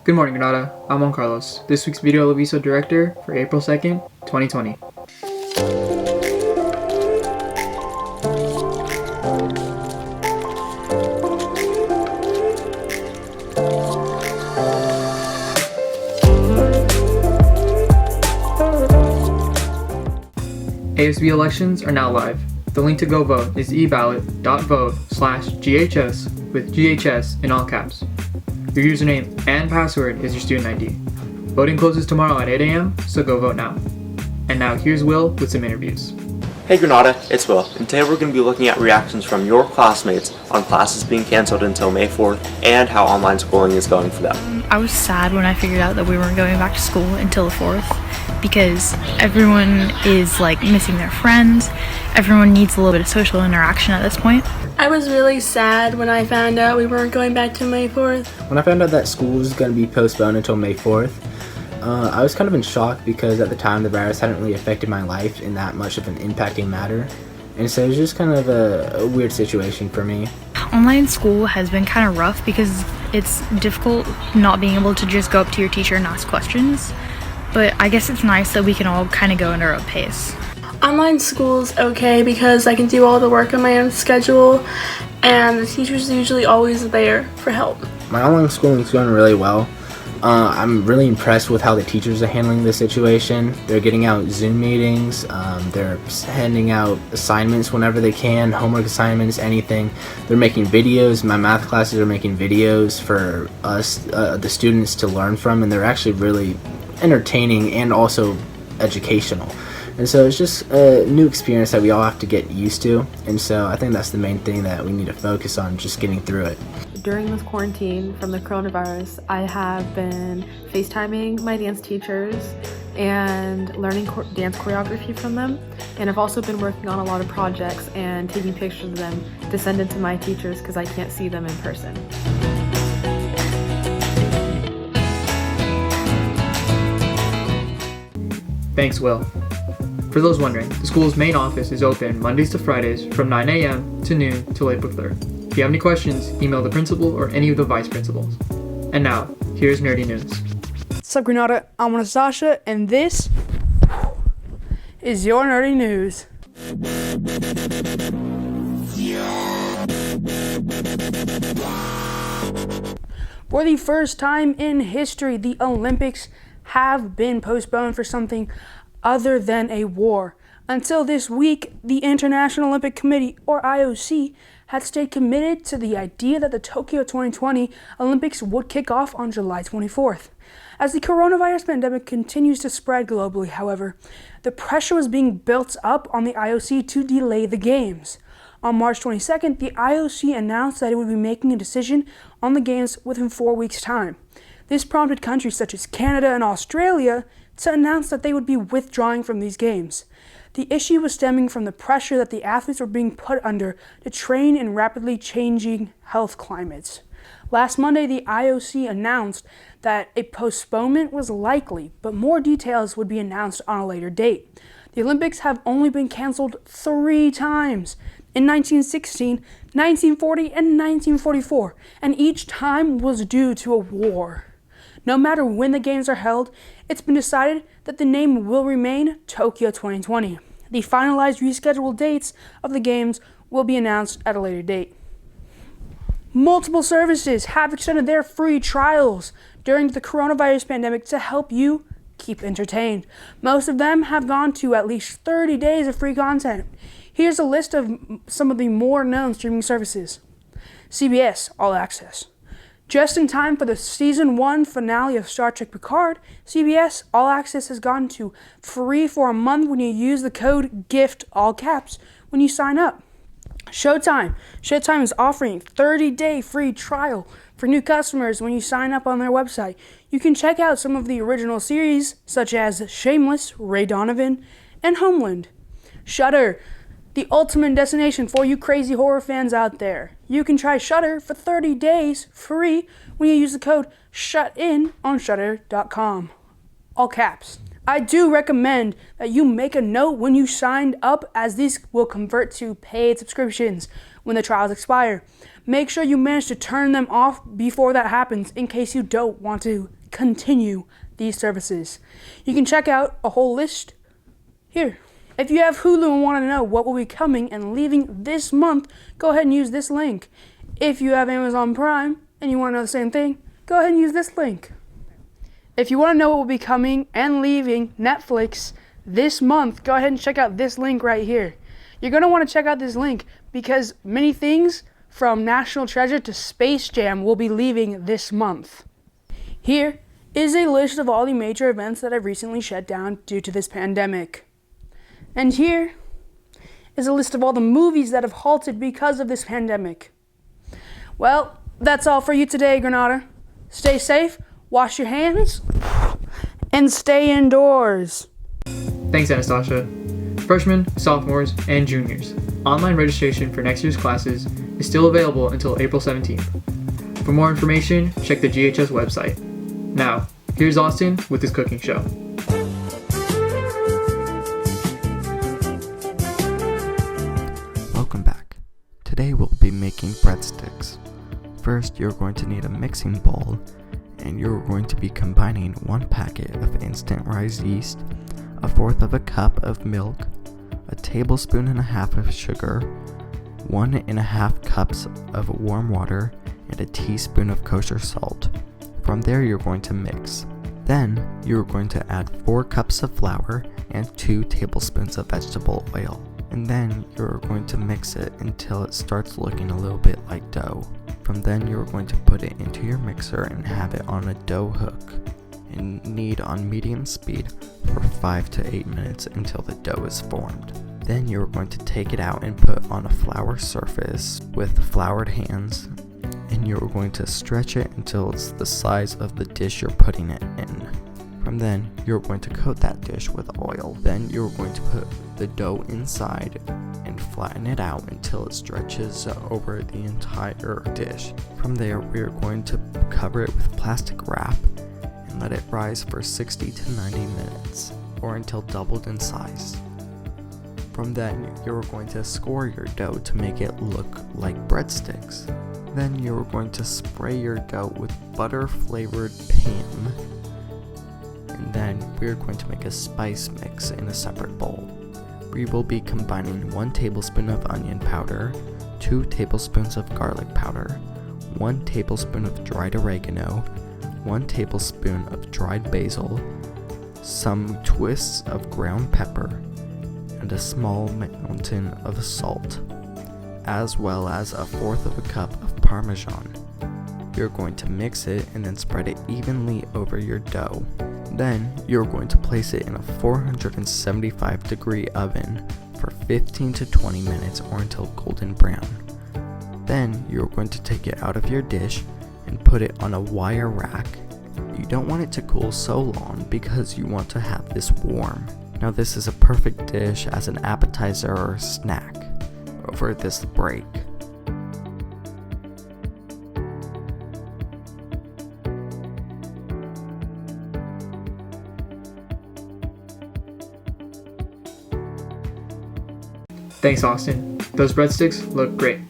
Good morning, Granada. I'm Juan Carlos, this week's Video Aviso Director for April 2nd, 2020. ASB elections are now live. The link to go vote is eballot.vote/GHS with GHS in all caps. Your username and password is your student ID. Voting closes tomorrow at 8 a.m., so go vote now. And now here's Will with some interviews. Hey Granada, it's Will, and today we're going to be looking at reactions from your classmates on classes being canceled until May 4th and how online schooling is going for them. I was sad when I figured out that we weren't going back to school until the 4th because everyone is missing their friends. Everyone needs a little bit of social interaction at this point. I was really sad when I found out we weren't going back to May 4th. When I found out that school was going to be postponed until May 4th, I was kind of in shock because at the time the virus hadn't really affected my life in that much of an impacting matter. And so it was just kind of a weird situation for me. Online school has been kind of rough because it's difficult not being able to just go up to your teacher and ask questions. But I guess it's nice that we can all kind of go at our own pace. Online school's okay because I can do all the work on my own schedule and the teacher's usually always there for help. My online schooling is going really well. I'm really impressed with how the teachers are handling the situation. They're getting out Zoom meetings, they're handing out assignments whenever they can, homework assignments, anything. They're making videos. My math classes are making videos for us, the students, to learn from, and they're actually really entertaining and also educational. And so it's just a new experience that we all have to get used to, and so I think that's the main thing that we need to focus on, just getting through it. During this quarantine from the coronavirus, I have been FaceTiming my dance teachers and learning dance choreography from them, and I've also been working on a lot of projects and taking pictures of them to send it to my teachers because I can't see them in person. Thanks, Will. For those wondering, the school's main office is open Mondays to Fridays from 9 a.m. to noon till April 3rd. If you have any questions, email the principal or any of the vice principals. And now, here's Nerdy News. What's up, Granada? I'm Anastasia, and this is your Nerdy News. For the first time in history, the Olympics have been postponed for something other than a war. Until this week, the International Olympic Committee, or IOC, had stayed committed to the idea that the Tokyo 2020 Olympics would kick off on July 24th. As the coronavirus pandemic continues to spread globally, however, the pressure was being built up on the IOC to delay the Games. On March 22nd, the IOC announced that it would be making a decision on the Games within 4 weeks' time. This prompted countries such as Canada and Australia to announce that they would be withdrawing from these games. The issue was stemming from the pressure that the athletes were being put under to train in rapidly changing health climates. Last Monday, the IOC announced that a postponement was likely, but more details would be announced on a later date. The Olympics have only been canceled 3 times, in 1916, 1940, and 1944, and each time was due to a war. No matter when the Games are held, it's been decided that the name will remain Tokyo 2020. The finalized rescheduled dates of the Games will be announced at a later date. Multiple services have extended their free trials during the coronavirus pandemic to help you keep entertained. Most of them have gone to at least 30 days of free content. Here's a list of some of the more known streaming services. CBS All Access. Just in time for the Season 1 finale of Star Trek Picard, CBS All Access has gone to free for a month when you use the code GIFT, all caps, when you sign up. Showtime. Showtime is offering a 30-day free trial for new customers when you sign up on their website. You can check out some of the original series, such as Shameless, Ray Donovan, and Homeland. Shudder. The ultimate destination for you crazy horror fans out there. You can try Shudder for 30 days free when you use the code SHUTIN on Shudder.com. All caps. I do recommend that you make a note when you signed up, as these will convert to paid subscriptions when the trials expire. Make sure you manage to turn them off before that happens in case you don't want to continue these services. You can check out a whole list here. If you have Hulu and want to know what will be coming and leaving this month, go ahead and use this link. If you have Amazon Prime and you want to know the same thing, go ahead and use this link. If you want to know what will be coming and leaving Netflix this month, go ahead and check out this link right here. You're going to want to check out this link because many things from National Treasure to Space Jam will be leaving this month. Here is a list of all the major events that have recently shut down due to this pandemic. And here is a list of all the movies that have halted because of this pandemic. Well, that's all for you today, Granada. Stay safe, wash your hands, and stay indoors. Thanks, Anastasia. Freshmen, sophomores, and juniors, online registration for next year's classes is still available until April 17th. For more information, check the GHS website. Now, here's Austin with his cooking show. Welcome back. Today we'll be making breadsticks. First, you're going to need a mixing bowl, and you're going to be combining 1 packet of instant rise yeast, 1/4 of a cup of milk, 1.5 tablespoons of sugar, 1.5 cups of warm water, and a teaspoon of kosher salt. From there, you're going to mix. Then, you're going to add 4 cups of flour and 2 tablespoons of vegetable oil. And then, you're going to mix it until it starts looking a little bit like dough. From then, you're going to put it into your mixer and have it on a dough hook and knead on medium speed for 5 to 8 minutes until the dough is formed. Then you're going to take it out and put on a flour surface with floured hands, and you're going to stretch it until it's the size of the dish you're putting it in. From then, you're going to coat that dish with oil. Then you're going to put the dough inside and flatten it out until it stretches over the entire dish. From there, we're going to cover it with plastic wrap and let it rise for 60 to 90 minutes, or until doubled in size. From then, you're going to score your dough to make it look like breadsticks. Then you're going to spray your dough with butter-flavored pan. And then we're going to make a spice mix in a separate bowl. We will be combining 1 tablespoon of onion powder, 2 tablespoons of garlic powder, 1 tablespoon of dried oregano, 1 tablespoon of dried basil, some twists of ground pepper, and a small mountain of salt, as well as 1/4 of a cup of Parmesan. You're going to mix it and then spread it evenly over your dough. Then you're going to place it in a 475 degree oven for 15 to 20 minutes or until golden brown. Then you're going to take it out of your dish and put it on a wire rack. You don't want it to cool so long because you want to have this warm. Now this is a perfect dish as an appetizer or snack over this break. Thanks, Austin. Those breadsticks look great.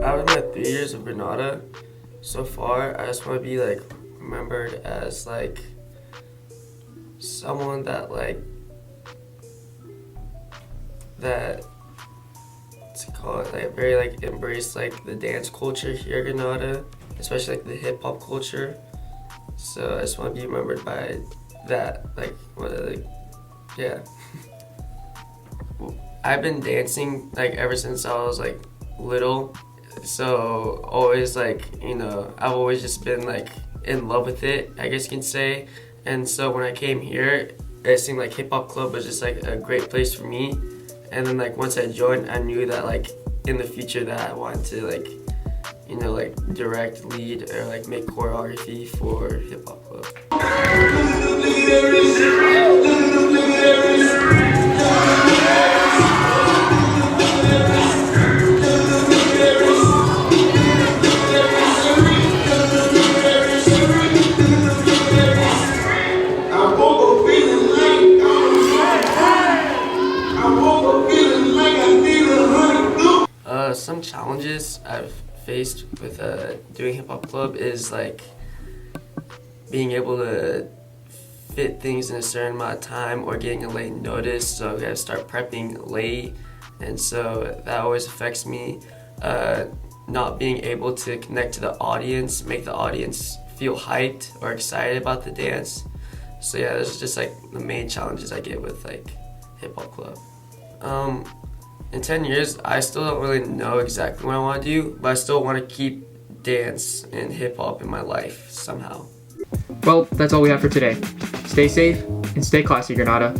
Out of my 3 years of Granada, so far, I just want to be remembered as someone that very embrace the dance culture here in Granada, especially the hip hop culture. So I just want to be remembered by that. Yeah. I've been dancing ever since I was little. So always I've always just been in love with it, I guess you can say. And so when I came here, it seemed like hip hop club was just a great place for me. And then once I joined, I knew that in the future that I wanted to direct, lead, or make choreography for hip hop club. I woke up feeling like challenges I've faced with doing hip hop club is like being able to fit things in a certain amount of time or getting a late notice, so I gotta start prepping late, and so that always affects me. Not being able to connect to the audience, make the audience feel hyped or excited about the dance. So yeah, those are just like the main challenges I get with like hip hop club. In 10 years, I still don't really know exactly what I want to do, but I still want to keep dance and hip hop in my life somehow. Well, that's all we have for today. Stay safe and stay classy, Granada.